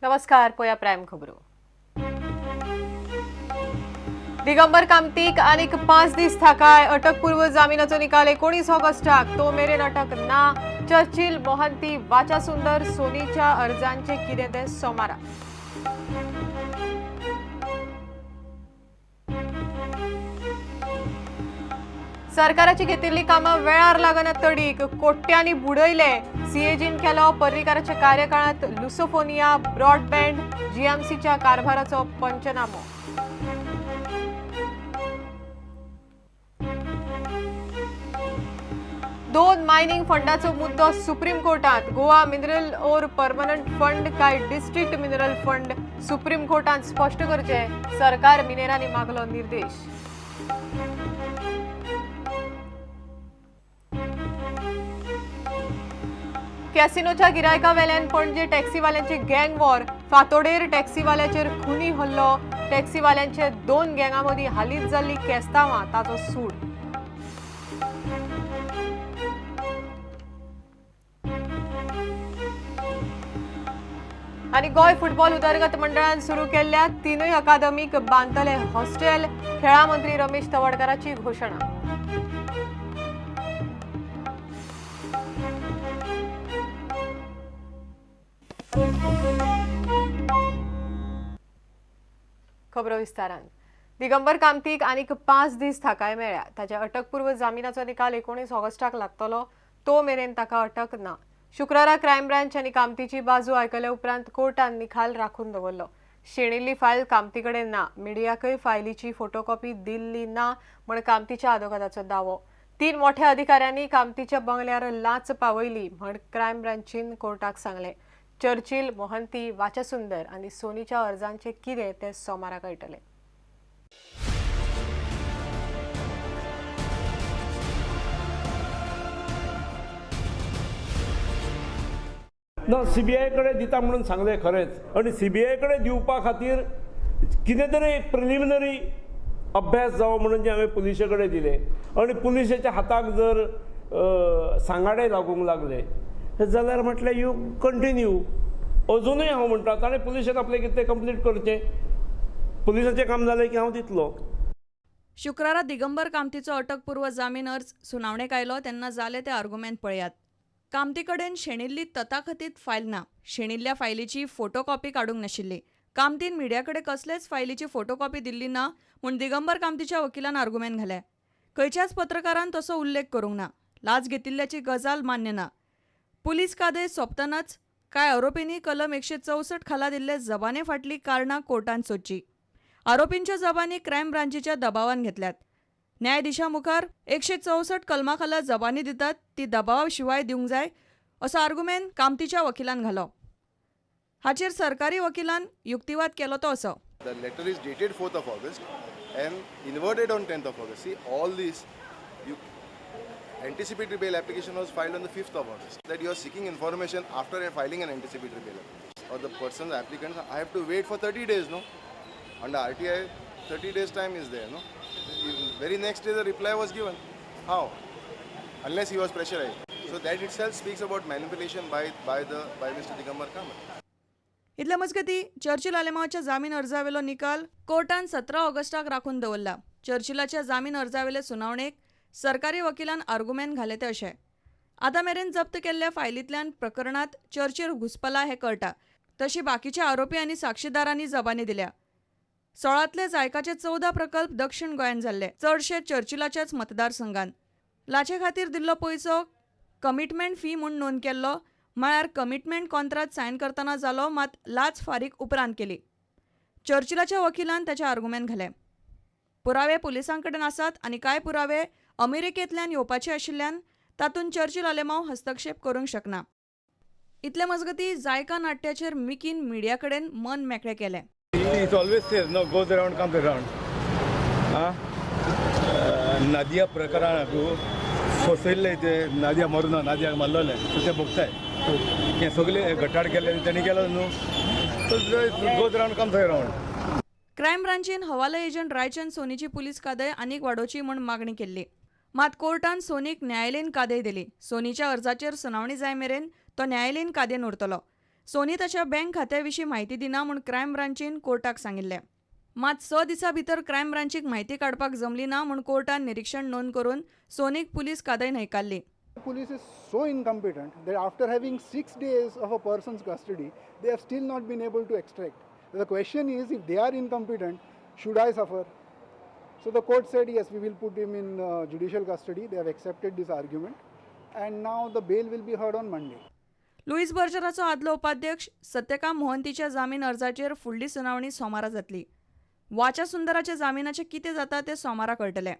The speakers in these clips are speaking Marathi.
नमस्कार, पोया प्रायम खबरो. दिगंबर कामतीक आनीक 5 दीस थाकाय. अटकपूर्व जामिनाचो निकाल 19 ऑगस्टाक. तो मेरेन अटक ना. चर्चिल, मोहंती, वाचा सुंदर, सोनीच्या अर्जांचे कितें ते सोमारा. सरकाराची घेतिल्ली कामां वेळार लागना तडीक. कोट्यांनी बुडयले. सीएजीन केलो पर्रीकाराच्या कार्यकाळात लुसोफोनिया, ब्रॉडबँड, जीएमसीच्या कारभाराचो पंचनामो. दोन मायनिंग फंडाचो मुद्दो सुप्रीम कोर्टात. Goa mineral or permanent fund काय डिस्ट्रिक्ट मिनरल फंड. सुप्रीम कोर्टात स्पष्ट करचे. सरकार मिनेरांनी मागलो निर्देश. कॅसिनोच्या गिरायकावेल्यान पणजे टॅक्सीवाल्यांची गँग वॉर. फातोडेर टॅक्सीवाल्याचेर खुनी हल्लो. टॅक्सीवाल्यांचे 2 गँगां मदीं हालींच जाल्ली केस्तांवां, ताचो सूड. आणि गोय फुटबॉल उदरगत मंडळान सुरू केल्ल्या 3 अकादमीक बांदतले हॉस्टेल. खेळा मंत्री रमेश तवडकरांची घोषणा. खबरो विस्तारान. दिगंबर कामतीक आनीक 5 दीस थाकाय मेळ्ळ्या. ताच्या अटकपूर्व जामिनाचो निकाल 19 ऑगस्टाक लागतलो. तो मेरेन ताका अटक ना. शुक्रारा क्रायम ब्रांच आनी कामतीची बाजू आयकले उपरांत कोर्टान निकाल राखून दवरलो. शेणिल्ली फायल कामती कडेन ना. मिडियाकय फायलीची फोटोकॉपी दिल्ली ना म्हण कामतीच्या आदोगादाचो दावो. 3 मोठ्या अधिकाऱ्यांनी कामतीच्या बंगल्यार लाच पावयली म्हण क्रायम ब्रांचीन कोर्टाक सांगले. चर्चिल, मोहंती, वाचासुंदर आनी सोनीच्या अर्जांचे कितें ते सोमारा कळटले. ना सीबीआय कडेन दिता म्हणून सांगलें खरेंच. आनी सीबीआय कडेन दिवपा खातीर कितें तरी एक प्रिलिमिनरी अभ्यास जावो म्हणून जे हांवें पुलिशे कडेन दिले. आनी पुलिशेच्या हाताक जर सांगाडे लागूंक लागले जाल्यार म्हटलें यू कंटिन्यू. अजुनूय हांव म्हणटा ताणें पुलिशेन आपलें कितें तें कंप्लीट करचें. पुलिसाचें काम जालें की हांव दितलो. शुक्रारा दिगंबर कामतीचो अटकपूर्व जामीन अर्ज सुनावणेक आयलो तेन्ना जाले ते आर्ग्युमेंट पळयात. कामती कडेन शेणिल्ली तथाकथीत फायल ना. शेणिल्ल्या फायलीची फोटोकॉपी काडूंक नाशिल्ली. कामतीन मिडिया कडेन कसलेच फायलीची फोटोकॉपी दिल्ली ना म्हूण दिगंबर कामतीच्या वकिलान आर्ग्युमेंट घाले. खंयच्याच पत्रकारान तसो उल्लेख करूंक ना. लाच घेतिल्ल्याची गजाल मान्य ना. पुलीस कादय सोंपतनाच कांय आरोपींनी कलम 164 खाला दिल्ले जबाने फाटली कारणां कोर्टान सोदची. आरोपींच्या जबानी क्रायम ब्रांचीच्या दबावान घेतल्यात. न्यायाधीशा मुखार 164 कलमा खाला जबानी दितात ती दबावा शिवाय दिवंक जाय असो आर्ग्युमेंट कामतीच्या वकिलान घालो. हाचेर सरकारी वकिलान युक्तिवाद केलो तो असो. The letter is dated 4th of August and inverted on 10th of August. See, all this, anticipatory bail application was filed on the 5th of August. That you are seeking information after filing an anticipatory bail application. Or the person's applicants, I have to wait for 30 days, no? Under RTI, 30 days time is there, no? Very next day the reply was given. How? Unless he was pressurized. So that itself speaks about manipulation by Mr. Digambar Kamath. इतले मजगती चर्चिल आलेमावाच्या जामीन अर्जावेलो निकाल कोर्टान 17 ऑगस्टाक राखून दवरला. चर्चिलाच्या जामीन अर्जावेले सुनावणेक सरकारी वकिलान आर्ग्युमेंट घाले ते अशें. आतां मेरेन जप्त केल्ल्या फायलींतल्यान प्रकरणात चर्चील घुसपला हें कळटा. तशी बाकीच्या आरोपी आनी साक्षीदारांनी जबानी दिल्या. 16तले जायकाचे 14 प्रकल्प दक्षिण गोंयान जाल्ले. चडशे चर्चिलाच्याच मतदारसंघात. लाचे खातीर दिल्लो पयसो कमिटमेंट फी म्हूण नोंद केल्लो म्हळ्यार कमिटमेंट कॉन्ट्रॅक्ट सायन करतना जालो मात लाच फारीक उपरांत केली. चर्चिलाच्या वकिलान ताचे आर्ग्युमेंट घाले. पुरावे पुलिसां कडेन आसात आनी कांय पुरावे अमेरिकेंतल्यान येवपाचे आशिल्ल्यान तातूंत चर्चिल आलेमांव हस्तक्षेप करूंक शकना. इतले मजगती जायका नाट्याचेर मिकीन मिडिया कडेन मन मेकळें केलें. It always says, no, goes around, comes around. नादिया प्रकरणाक फसयल्ले ते नादिया मरुना, नादियाक मारलोले सो ते भोगताय. हे सगळे गटाड केले त्यांनी केलं न्हू. So goes around comes around. Crime ब्रांचीन हवाला एजंट रायचंद सोनीची पुलीस कादय आनीक वाडोवची म्हूण मागणी केल्ली. मात कोर्टान सोनीक न्यायालयीन कादय दिली. सोनीच्या अर्जाचेर सुनावणी जाय मेरेन तो न्यायालयीन कादेन उरतलो. सोनी ताच्या बँक खात्याविशीं म्हायती दिना म्हूण क्रायम ब्रांचीन कोर्टाक सांगिल्लें. मात 6 दिसां भितर क्रायम ब्रांचीक म्हायती काडपाक जमली ना म्हूण कोर्टान निरीक्षण नोंद करून सोनीक police कादय न्हयकारली. Police is so incompetent that after having 6 days of a person's custody, they have still not been able to extract. The question is, if they are incompetent, should I suffer? So the court said, yes, we will put him in judicial custody. They have accepted this argument. And now the bail will be heard on Monday. Louis बर्जराचो आदलो उपाध्यक्ष सत्यकाम मोहंतीच्या जामीन अर्जाचेर फुडली सुनावणी सोमारा जातली. वाचा सुंदराच्या जामिनाचें कितें जाता तें सोमारा कळटलें.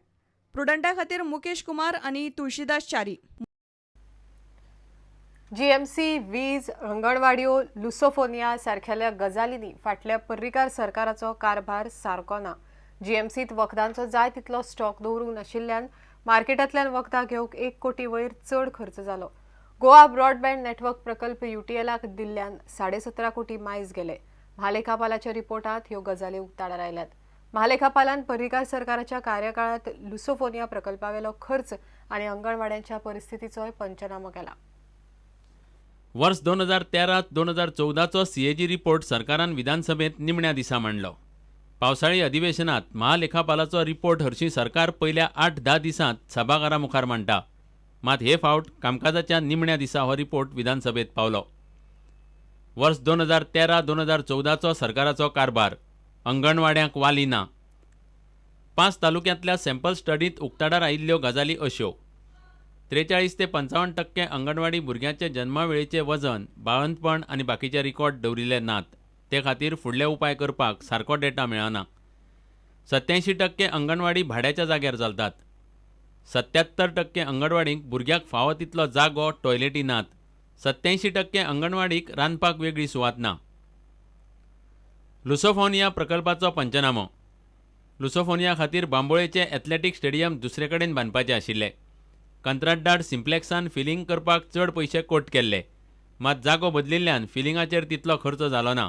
प्रुडंटा खातीर मुकेश कुमार आनी तुळशीदास च्यारी. जीएमसी, वीज, अंगणवाड्यो, लुसोफोनिया सारखेल्या गजालींनी फाटल्या पर्रीकार सरकाराचो कारभार सारको ना. जीएमसीत वखदांचो जाय तितलो स्टॉक दवरूंक नाशिल्ल्यान मार्केटांतल्यान वखदां घेवंक 1 कोटी वयर चड खर्च जालो. गोवा ब्रॉडबँड नेटवर्क प्रकल्प UTLाक दिल्ल्यान 17.5 कोटी मायज गेले. म्हालेखापालाच्या रिपोर्टांत ह्यो गजाली उक्ताडार आयल्यात. म्हालेखापालान पर्रीकार सरकाराच्या कार्यकाळांत लुसोफोनिया प्रकल्पावेलो खर्च आनी अंगणवाड्यांच्या परिस्थितीचोय पंचनामो केला. वर्स 2013-2014चो CAG रिपोर्ट सरकारान विधानसभेत निमण्या दिसा मांडलो. पावसाळी अधिवेशनात महालेखापालाचो रिपोर्ट हरशीं सरकार पयल्या 8-10 दिसांत सभाघरा मुखार मांडटा. मात हे फावट कामकाजाच्या निमण्या दिसा हो रिपोर्ट विधानसभेत पावलो. वर्स 2013-2014चो सरकाराचो कारभार. अंगणवाड्यांक वाली ना. 5 तालुक्यांतल्या सॅम्पल स्टडींत उक्ताडार आयिल्ल्यो गजाली अश्यो. 43 ते 55% अंगणवाडी भुरग्यांचे जन्मावेळेचे वजन, बाळंतपण आनी बाकीचे रिकॉर्ड दवरिल्ले नात. ते खातीर फुडले उपाय करपाक सारको डेटा मेळना. 87% अंगणवाडी भाड्याच्या जाग्यार चलतात. 77% अंगणवाडीक भुरग्याक फावो तितलो जागो, टॉयलेटी नात. 87% अंगणवाडीक रांदपाक वेगळी सुवात ना. लुसोफोनिया प्रकल्पाचो पंचनामो. लुसोफोनिया खातीर बांबोळेचें एथलेटीक स्टेडियम दुसरे कडेन बांदपाचें आशिल्लें. कंत्राटदार सिम्प्लेक्सान फिलिंग करपाक चड पयशे कोट केल्ले. मात जागो बदलिल्ल्यान फिलिंगाचेर तितलो खर्च जालो ना.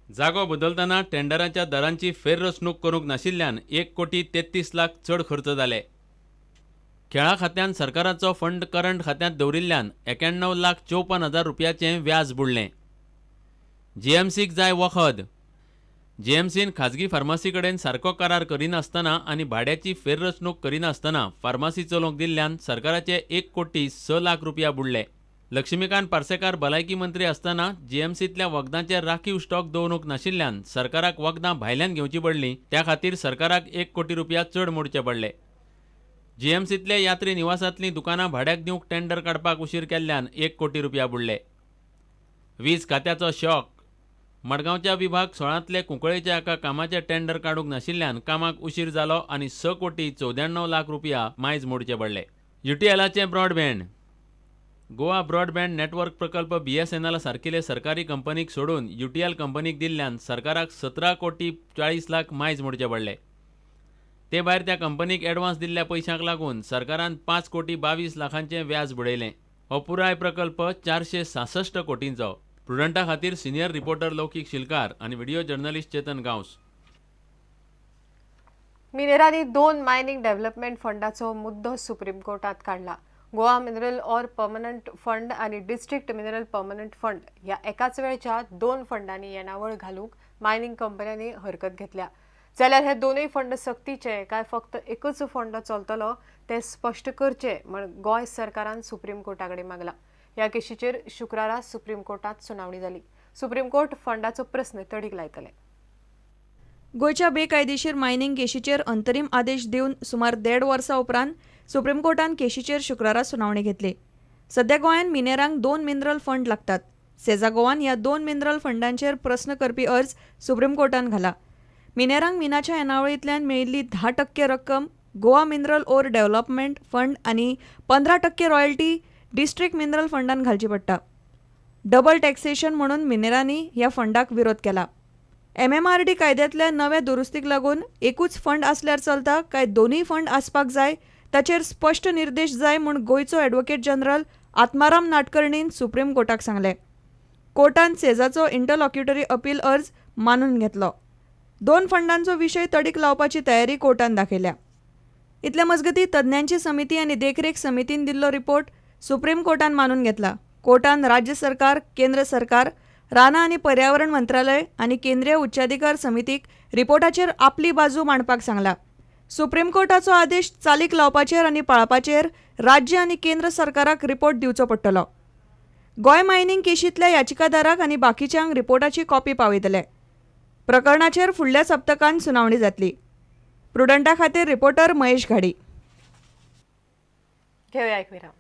जागो बदलतना टेंडराच्या दरांची फेररचणूक करूंक नाशिल्ल्यान 1 कोटी 33 लाख चड खर्च जाले. खेळा खात्यान सरकाराचो फंड करंट खात्यांत दवरिल्ल्यान 91,54,000 रुपयाचें व्याज बुडलें. जीएमसीक जाय वखद. जीएमसीन खाजगी फार्मासी कडेन सारको करार करिनासतना आनी भाड्याची फेररचणूक करिनासतना फार्मासी चलोवंक दिल्ल्यान सरकाराचे 1 कोटी 6 लाख रुपया बुडले. लक्ष्मीकांत पार्सेकार भलायकी मंत्री आसतना जीएमसींतल्या वखदांचे राखीव स्टॉक दवरूंक नाशिल्ल्यान सरकाराक वखदां भायल्यान घेवची पडलीं. त्या खातीर सरकाराक 1 कोटी रुपया चड मोडचे पडले. जीएमसींतले यात्री निवासांतलीं दुकानां भाड्याक दिवंक टेंडर काडपाक उशीर केल्ल्यान 1 कोटी रुपया बुडले. वीज खात्याचो शॉक. मडगांवच्या विभाग 16तले कुंकळेच्या एका कामाचें टेंडर काडूंक नाशिल्ल्यान कामाक उशीर जालो आनी 6 कोटी 94 लाख रुपया मायज मोडचे पडले. UTLाचें ब्रॉडबँड. गोवा ब्रॉडबँड नेटवर्क प्रकल्प BSNL सारकिले सरकारी कंपनीक सोडून UTL कंपनीक दिल्ल्यान सरकाराक 17 कोटी 40 लाख मायज मोडचे पडले. ते भायर त्या कंपनीक एडवान्स दिल्ल्या पयशांक लागून सरकारान 5 कोटी 22 लाखांचें व्याज बुडयलें. हो पुराय प्रकल्प 466 कोटींचो. प्रुडंटा खातीर सिनियर रिपोर्टर लौकीक शिलकार आनी व्हिडिओ जर्नलिस्ट चेतन गांवस. मिनेरांनी 2 मायनिंग डेव्हलपमेंट फंडाचो मुद्दो सुप्रीम कोर्टात काढला. Goa mineral or permanent fund आणि डिस्ट्रिक्ट मिनरल पर्मनंट फंड ह्या एकाच वेळच्या 2 फंडांनी येणावळ घालूंक मायनिंग कंपन्यांनी हरकत घेतल्या. जाल्यार हे दोनूय फंड सक्तीचे काय फक्त एकच फंड चलतलो ते स्पश्ट करचे म्हण गोंय सरकारान सुप्रीम कोर्टाकडे मागला. ह्या केशीचेर शुक्रारा सुप्रीम कोर्टात सुनावणी जाली. सुप्रीम कोर्ट फंडाचो प्रस्न तडीक लायतले. गोंयच्या बेकायदेशीर मायनिंग केशीचेर अंतरीम आदेश दिवन सुमार 1.5 वर्सां उपरांत सुप्रीम कोर्टान केशीचेर शुक्रारा सुनावणी घेतली. सध्या गोंयांत मिनेरांक 2 मिनरल फंड लागतात. सेजा गोवान ह्या 2 मिनरल फंडांचेर प्रस्न करपी अर्ज सुप्रीम कोर्टान घाला. मिनेरांक मिनाच्या येणावळींतल्यान मेळिल्ली 10% रक्कम Goa mineral or development fund आनी 15% रॉयल्टी डिस्ट्रिक्ट मिनरल फंडान घालची पडटा. डबल टॅक्सेशन म्हणून मिनेरांनी ह्या फंडाक विरोध केला. MMRD कायद्यांतल्या नव्या दुरुस्तीक लागून एकूच फंड आसल्यार चलता काय दोनूय फंड आसपाक जाय ताचेर स्पश्ट निर्देश जाय म्हूण गोंयचो ॲडव्होकेट जनरल आत्माराम नाडकर्णीन सुप्रीम कोर्टाक सांगलें. कोर्टान सेजाचो इंटरलॉक्युटरी अपील अर्ज मानून घेतलो. 2 फंडांचो विशय तडीक लावपाची तयारी कोर्टान दाखयल्या. इतले मजगतीं तज्ञांची समिती आनी देखरेख समितीन दिल्लो रिपोर्ट सुप्रीम कोर्टान मानून घेतला. कोर्टान राज्य सरकार, केंद्र सरकार राना आनी पर्यावरण मंत्रालय आनी केंद्रीय उच्चाधिकार समितीक रिपोर्टाचेर आपली बाजू मांडपाक सांगला. सुप्रीम कोर्टाचो आदेश चालीक लावपाचेर आनी पाळपाचेर राज्य आनी केंद्र सरकाराक रिपोर्ट दिवचो पडटलो. गोंय मायनिंग केशींतल्या याचिकादाराक आनी बाकीच्यांक रिपोर्टाची कॉपी पावयतले. प्रकरणाचेर फुडल्या सप्तकांत सुनावणी जातली. प्रुडंटा खातीर रिपोर्टर महेश घाडी. घेऊया एक विराम.